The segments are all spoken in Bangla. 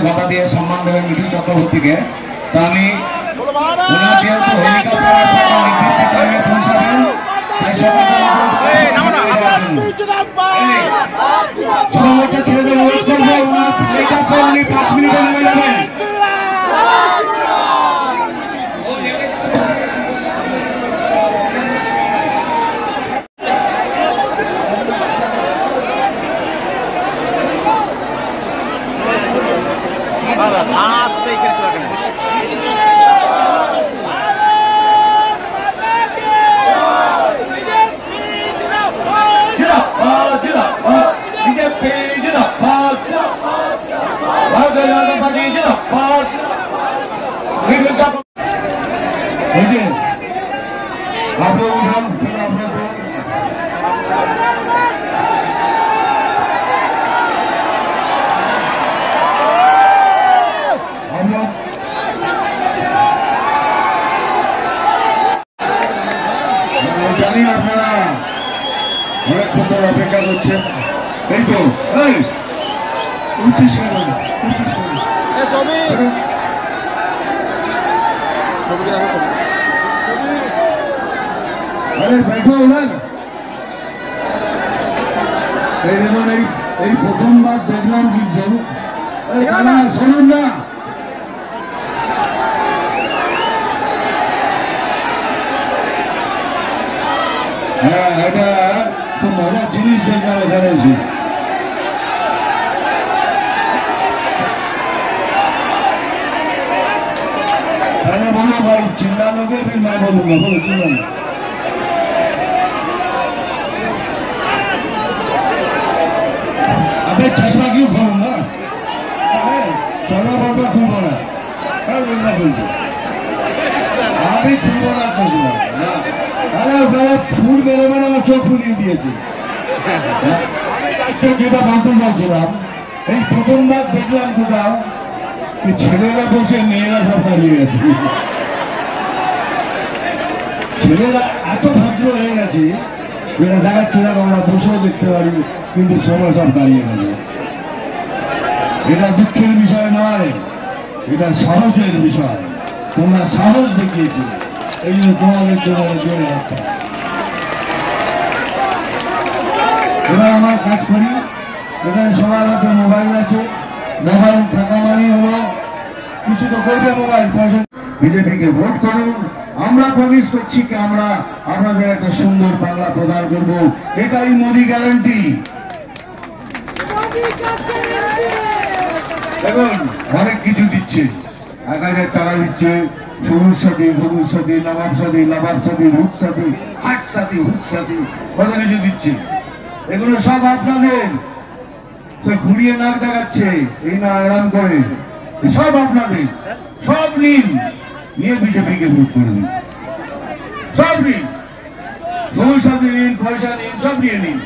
বাধা দিয়ে সম্মান দেবেন মিঠুন চক্রবর্তীকে। তা আমি ছেলেদের অনুরোধ করবো 5 মিনিটে নেমে যাবেন। জানি আপনারা অনেকক্ষণ ধরে অপেক্ষা করছেন। এই তো এই প্রথমবার দেখলাম কিন্তু শুনুন না, হ্যাঁ এটা তো মজার জিনিস দেখলাম এখানে এসে। তাহলে বলো ভাই চিল্লানোকে ফির না বলুন না, বলো চিল্লানো। আপনি চশমা কিউ খুলুন না, চশমা বাবা খুলবো না, বলনা বলবো আমি খুলবো না চশমা। ফুল বেরোবে না, আমার চোখ ফুলিয়ে দিয়েছে। যেটা বলতে চাইছিলাম, এই প্রথমবার দেখলাম কোথাও ছেলেরা বসে মেয়েরা সব দাঁড়িয়ে গেছে। ছেলেরা এত ভদ্র হয়ে গেছে যেটা দেখাচ্ছে না, আমরা বসেও দেখতে পারি, কিন্তু সবাই সব দাঁড়িয়ে গেছে। এটা দুঃখের বিষয় নয়, এটা সাহসের বিষয়। তোমরা সাহস দেখিয়েছো, এই জন্য তোমাদের জোরে রাখতে। এবার আমার কাজ করি, এখানে সবার হাতে মোবাইল আছে, মোবাইল থাকা মানে হলো কিছু তো করবে মোবাইল পয়সা। বিজেপিকে ভোট করুন, আমরা প্রমিস করছি কি আমরা আপনাদের একটা সুন্দর বাংলা প্রদান করবো, এটাই মোদি গ্যারান্টি। দেখুন অনেক কিছু দিচ্ছে, 1000 টাকা দিচ্ছে, সবুজ সাথী, সবুজ সাথী, নবাব সাথী, নবাব সাথী, হুট সাথী, হাট সাথী, হুট সাথী, কত কিছু দিচ্ছে। এগুলো সব আপনাদের, ঘুরিয়ে নাক দেখাচ্ছে এই না আরাম করে, সব আপনাদের। সব নিন, নিয়ে বিজেপিকে ভোট করে দিন, সব নিন, সবুজ সাথী নিন, পয়সা নিন, সব নিয়ে নিন,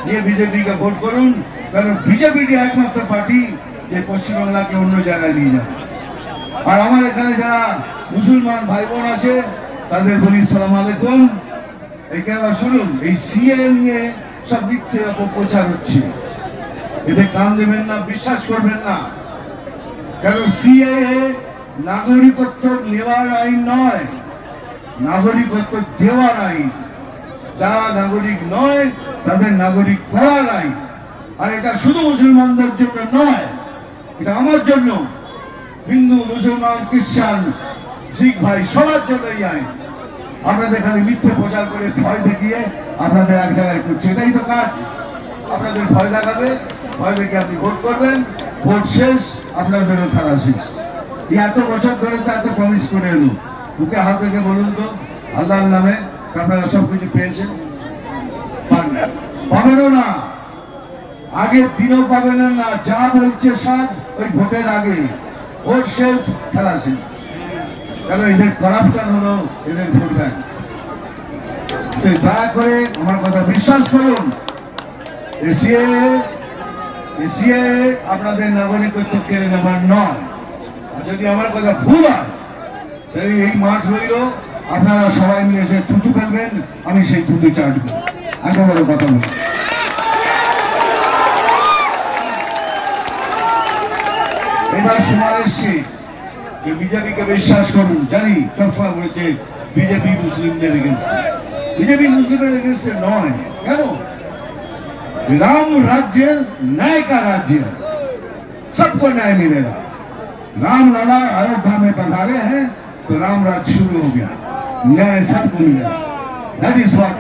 নিয়ে বিজেপিকে ভোট করুন। কারণ বিজেপিটি একমাত্র পার্টি যে পশ্চিমবাংলাকে অন্য জায়গায় নিয়ে যাবে। আর আমার এখানে যারা মুসলমান ভাই বোন আছে তাদের বলি সালাম আলাইকুম। একে আবার শুনুন, এই সিএ নিয়ে সব দিক থেকে অপপ্রচার হচ্ছে, এতে কান দেবেন না, বিশ্বাস করবেন না। কারণ সিএ নাগরিকত্ব নেওয়ার আইন নয়, নাগরিকত্ব দেওয়ার আইন। যারা নাগরিক নয় তাদের নাগরিক করার আইন। আর এটা শুধু মুসলমানদের জন্য নয়, এটা আমার জন্য, হিন্দু, মুসলমান, খ্রিস্টান, শিখ ভাই সবার জন্য এই আইন। আপনাদের খালি মিথ্যে প্রচার করে ভয় দেখিয়ে আপনাদের এক জায়গায় করছে, এটাই তো কাজ। আপনাদের ভয় দেখাবে, ভয় দেখে আপনি ভোট করবেন, ভোট শেষ, আপনাদেরও খেলা শেষ। এই এত বছর ধরে তো এত প্রমিস করে এলো, ওকে হাত থেকে বলুন তো আল্লাহর নামে আপনারা সবকিছু পেয়েছেন? পাবেনও না, আগের দিনও পাবেন না। যা বলছে সব ওই ভোটের আগে, ভোট শেষ, খেলা শেষ। কেন এদের করাপশন হলো এদের ভোট ব্যাংক। দয়া করে আমার কথা বিশ্বাস করুন, এসিএ আপনাদের নাগরিকত্ব কেড়ে নেবার নয়। আর যদি আমার কথা ভুল হয় তাহলে এই মাঠ হইল, আপনারা সবাই মিলে এসে থুতু ফেলবেন, আমি সেই থুতু চাটব। একেবারে কথা বলি। এবার সময় এসছে যে বিজেপিকে বিশ্বাস করুন। জানি সবসময় বলেছে বিজেপি মুসলিমদের এগেন্স্টে, বিজেপি মুসলিমদের এগেন্স্টে নয়। কেন? राम राज्य न्याय का राज्य है, सबको न्याय मिलेगा। राम लाला अयोध्या में पधारे हैं तो राम राज्य शुरू हो गया, न्याय सबको मिलेगा। That is what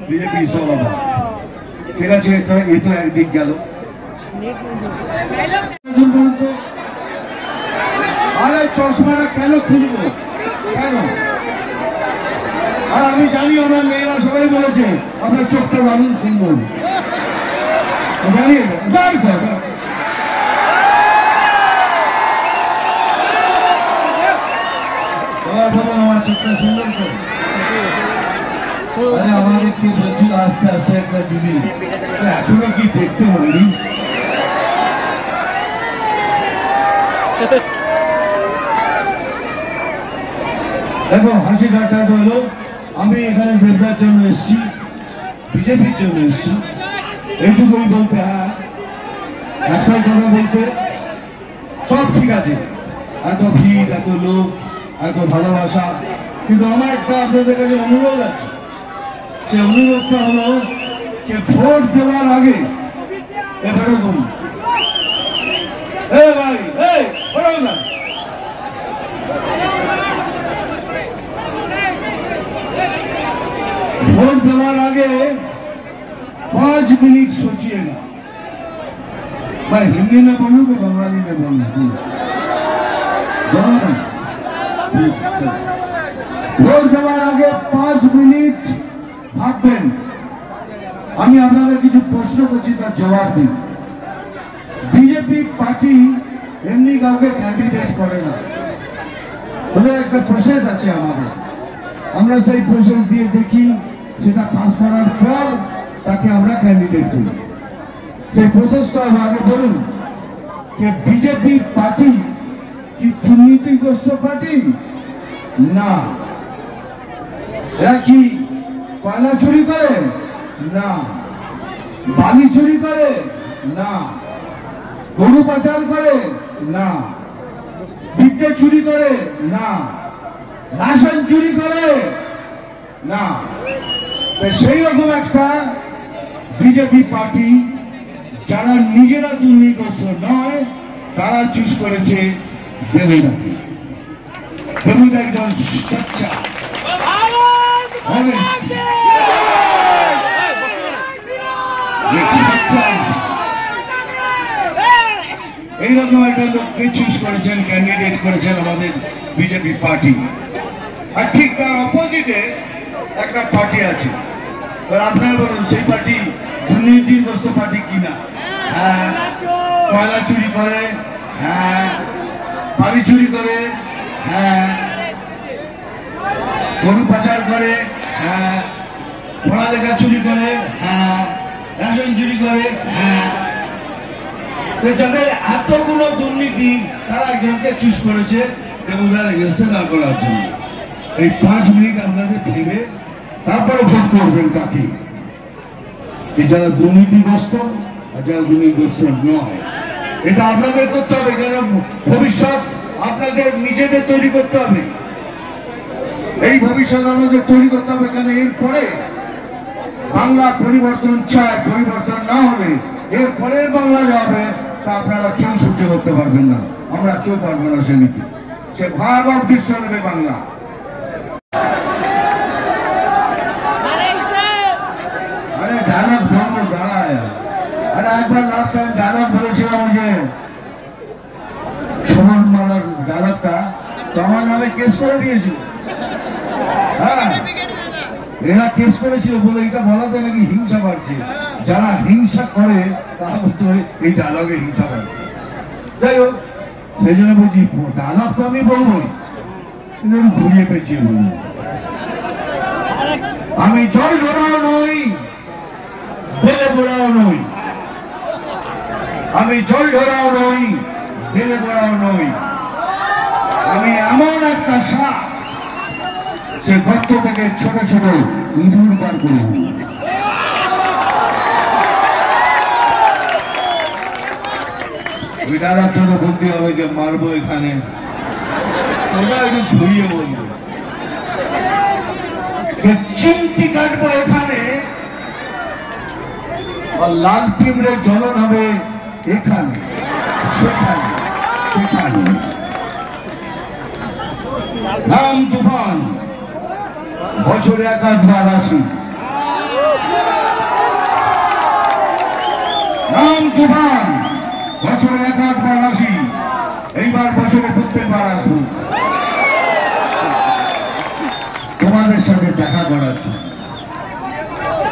BJP is all about. ঠিক আছে, এই তো একদিক গেল। আরে চশমাটা কেন খুলবো? কেন? আর আমি জানি আমার মেয়েরা সবাই বলেছে আপনার চোখটা দারুণ সুন্দর, জানি আমার চোখটা সুন্দর তো আমাদের কি বলছি আস্তে আস্তে একটা দিদি এখনো কি দেখতে পারি। দেখো হাসি ঠাট্টা হলো, আমি এখানে দেবদার জন্য এসেছি, বিজেপির জন্য এসেছি, এইটুকুই বলতে। হ্যাঁ, একটাই কথা বলতে, সব ঠিক আছে, এত ভিড়, এত লোক, এত ভালোবাসা, কিন্তু আমার একটা আপনাদের কাছে অনুরোধ আছে। সে অনুরোধটা হলো যে ভোট দেওয়ার আগে এবারে বলুন, ভাই না ভোট দেওয়ার আগে 5 मिनट सोचिएगा। मैं हिंदी में बोलूँ कि बंगाली में बोलूँ? ভোট দেওয়ার আগে 5 মিনিট ভাববেন। আমি আপনাদের কিছু প্রশ্ন করছি, তার জবাব দিন। বিজেপি পার্টি এমনি কাউকে ক্যান্ডিডেট করে না, ওদের একটা প্রসেস আছে আমাদের। আমরা সেই প্রসেস দিয়ে দেখি, সেটা পাস করার পর তাকে আমরা ক্যান্ডিডেট করি। সেই প্রসেসটা আগে বলুন যে বিজেপি পার্টি কি দুর্নীতিগ্রস্ত পার্টি? না। এরা কি কয়লা চুরি করে? না। বালি চুরি করে? না। গরু পাচার করে? না। বিদ্যে চুরি করে? না। রাশন চুরি করে? না। সেই রকম একটা বিজেপি পার্টি, যারা নিজেরা দুর্নীতিগ্রস্ত নয়, তারা চুজ করেছে দেবুদাকে। দেবুদা একজন সচ্চা, এইরকম একটা লোককে চুজ করেছেন, ক্যান্ডিডেট করেছেন আমাদের বিজেপি পার্টি। আর ঠিক তার অপোজিটে একটা পার্টি আছে। আপনারা বলুন সেই পার্টি দুর্নীতিগ্রস্ত পার্টি কিনা? হ্যাঁ। কয়লা চুরি করে? হ্যাঁ। বাড়ি চুরি করে? হ্যাঁ। গরু পাচার করে? হ্যাঁ। পড়ালেখা চুরি করে? হ্যাঁ। রেশন চুরি করে? হ্যাঁ। যাদের এতগুলো দুর্নীতি, তারা একজনকে চুজ করেছে দেবুদার এগেন্সটে দাঁড় করার জন্য। এই 5 মিনিট আপনাদের ভেবে তারপরে ভোট করবেন কাকে, যারা দুর্নীতিগ্রস্ত আর যারা দুর্নীতিগ্রস্ত নয়। এটা আপনাদের করতে হবে, কারণ ভবিষ্যৎ আপনাদের নিজেদের তৈরি করতে হবে। এই ভবিষ্যৎ আমাদের তৈরি করতে হবে, কেন এরপরে বাংলা পরিবর্তন চায়, পরিবর্তন না হলে এর পরের বাংলা যাবে তা আপনারা কেউ সহ্য করতে পারবেন না, আমরা কেউ পারবো না। সে নীতি, সে ভয়াবহ দৃশ্য নেবে বাংলা। আরে ডায়লগ ধর্ম দাঁড়ায়। আরে একবার লাস্ট টাইম ডায়লগ বলেছিলাম যে সুমন মালার ডায়লগটা, তো আমার নামে কেস করে দিয়েছিল। হ্যাঁ, এরা কেস করেছিল বলে এটা বলাতে নাকি হিংসা বাড়ছে। যারা হিংসা করে তারা বলতে হয় এই ডায়লগে হিংসা বাড়ছে। যাই হোক, সেই জন্য বলছি ডায়লগ তো আমি বলবোই, কিন্তু আমি ঘুরিয়ে পেঁচিয়ে বলবো। আমি জল ঘোড়াও নই, বেলে ঘোড়াও নই, আমি জল ধরাও নই, ঢেলে ধরাও নই, আমি এমন একটা সাপ, সে গর্ত থেকে ছোট ছোট ইঁদুর বার করব। ওইটারা ছোট বন্দি হবে যে মারবো এখানে, ওটা একটু ধুইয়ে বলবো, চিমটি কাটবো এখানে, আর লাল পিঁপড়ে জ্বলন হবে এখানে, সেখানে সেখানে। নাম তুফান, বছরে একাধবার আসি। নাম তুফান, বছরে একাধবার আসি, এইবার বছরে প্রত্যেকবার আসবো তোমাদের সাথে দেখা করার জন্য।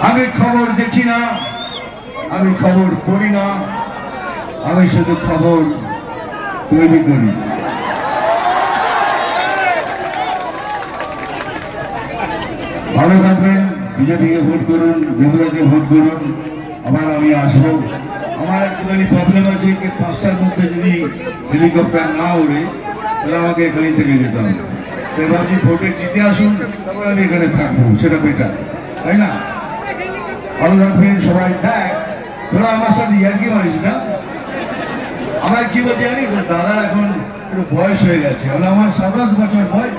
আমি খবর দেখি না, আমি খবর পড়ি না, আমি শুধু খবর তৈরি করি। ভালো থাকবেন, বিজেপিকে ভোট করুন, বিজেপিকে ভোট করুন, আবার আমি আসবো। আমার একটুখানি প্রবলেম আছে, 5টার মধ্যে যদি হেলিকপ্টার না ওড়ে তাহলে আমাকে এখানে থেকে যেতে হবে। তাই ভাবছি ভোটে জিতে আসুন, তারপরে আমি এখানে থাকবো, সেটা বেটার, তাই না? ভালো থাকবেন সবাই। দেখ তোরা আমার সাথে ইয়ার্কি মারিস না, আমার কি বলতে জানি, দাদা এখন একটু বয়স হয়ে গেছে, আমার 27 বছর বয়স।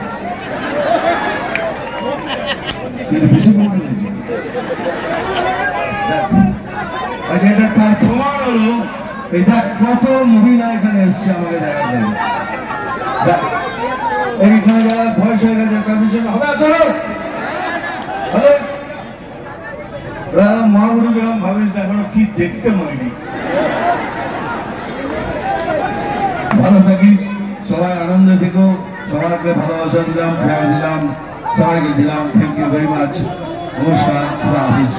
এটা তার প্রমাণ হলো, এটা কত মহিলা এখানে এসছে আমাকে দেখা যায়, এইখানে যারা বয়স হয়ে গেছে তাদের জন্য হবে মা বুড়ি যেরকম ভাবিস এখনো কি দেখতে পাইনি। ভালো থাকিস, সবাই আনন্দে থেকো, সবাইকে ভালোবাসা দিলাম, প্রেম দিলাম, সবাইকে দিলাম। Thank you very much. নমস্কার, খুদা হাফেজ।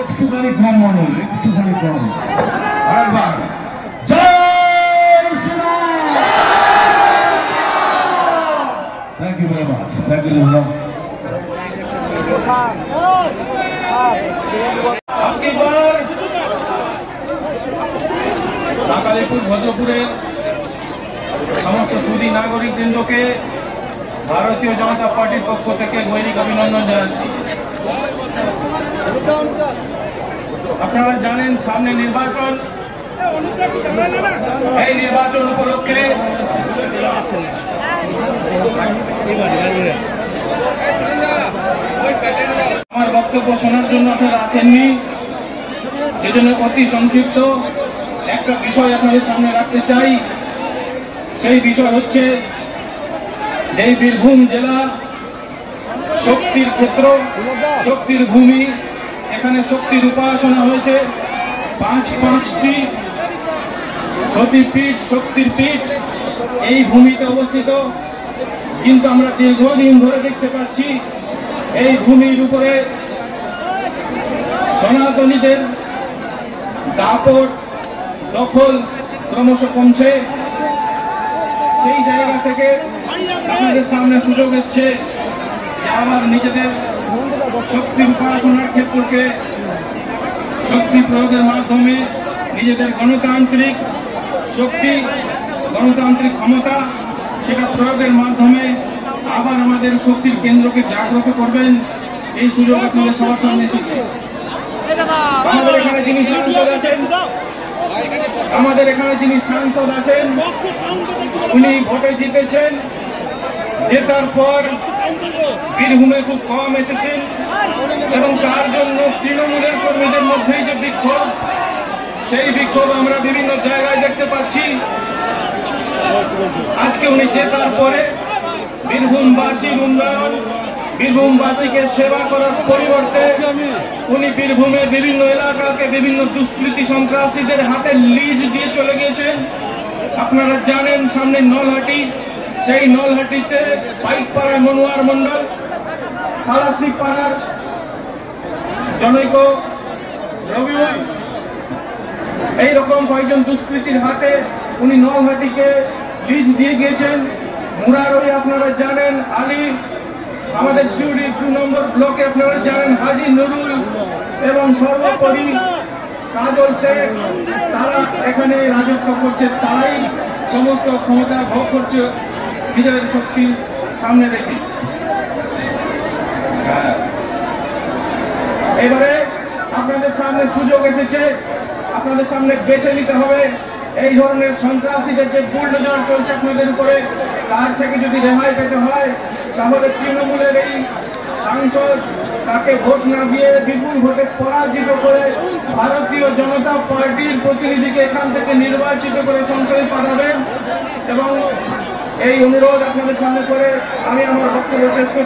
একটুখানি কম মনে হল, একটুখানি কম, আরেকবার জয় Shriram. Thank you very much, thank you. Kalipur ভদ্রপুরের সমস্ত সুধী নাগরিক বৃন্দকে ভারতীয় জনতা পার্টির পক্ষ থেকে গৈরিক অভিনন্দন জানাচ্ছি। আপনারা জানেন সামনে নির্বাচন, এই নির্বাচন উপলক্ষে আমার বক্তব্য শোনার জন্য আপনারা আসেননি, সেজন্য অতি সংক্ষিপ্ত একটা বিষয় আপনাদের সামনে রাখতে চাই। সেই বিষয় হচ্ছে এই বীরভূম জেলা শক্তির ক্ষেত্র, শক্তির ভূমি, এখানে শক্তির উপাসনা হয়েছে। 5টি সতীপীঠ, শক্তির পীঠ এই ভূমিতে অবস্থিত। কিন্তু আমরা দীর্ঘদিন ধরে দেখতে পাচ্ছি এই ভূমির উপরে সনাতনীদের দাপট, দখল ক্রমশ কমছে। সেই জায়গা থেকে আমাদের সামনে সুযোগ এসছে যে আবার নিজেদের শক্তির উপাসনার ক্ষেত্রকে শক্তি প্রয়োগের মাধ্যমে নিজেদের গণতান্ত্রিক শক্তি, গণতান্ত্রিক ক্ষমতা সেটা প্রয়োগের মাধ্যমে আবার আমাদের শক্তির কেন্দ্রকে জাগ্রত করবেন। এই সুযোগ আপনাদের সবার সামনে এসেছে। আমাদের এখানে যিনি সাংসদ আছেন, উনি ভোটে জিতেছেন, জেতার পর বীরভূমে খুব কম এসেছেন এবং তার জন্য তৃণমূলের কর্মীদের মধ্যেই যে বিক্ষোভ, সেই বিক্ষোভ আমরা বিভিন্ন জায়গায় দেখতে পাচ্ছি। আজকে উনি জেতার পরে বীরভূমবাসীর উন্নয়ন, বীরভূমবাসীকে সেবা করার পরিবর্তে উনি বীরভূমের বিভিন্ন এলাকাকে বিভিন্ন দুষ্কৃতী সন্ত্রাসীদের হাতে লিজ দিয়ে চলে গিয়েছেন। আপনারা জানেন সামনে নলহাটি, সেই নলহাটিতে পাইকপাড়ার মনোয়ার মন্ডল, খালাসি পাড়ার জনৈক রবিউল, এইরকম কয়েকজন দুষ্কৃতীর হাতে উনি নলহাটিকে লিজ দিয়ে গিয়েছেন। মুরারই আপনারা জানেন আলী, আমাদের শিউড়ি 2 নম্বর ব্লকে আপনারা জানেন হাজি নুরুল এবং সর্বোপরি কাজল শেখ, তারা এখানে রাজত্ব করছে, তারাই সমস্ত ক্ষমতা ভোগ করছে বিজয়ের শক্তি সামনে রেখে। এবারে আপনাদের সামনে সুযোগ এসেছে, আপনাদের সামনে বেছে নিতে হবে। এই ধরনের সন্ত্রাসীদের যে বুলডোজার চলছে আপনাদের উপরে, তার থেকে যদি রেহাই পেতে হয় তাহলে তৃণমূলের এই সাংসদ তাকে ভোট না দিয়ে বিপুল ভোটে পরাজিত করে ভারতীয় জনতা পার্টির প্রতিনিধিকে এখান থেকে নির্বাচিত করে সংসদে পাঠাবেন। এবং এই অনুরোধ আপনাদের সামনে করে আমি আমার বক্তব্য শেষ করছি।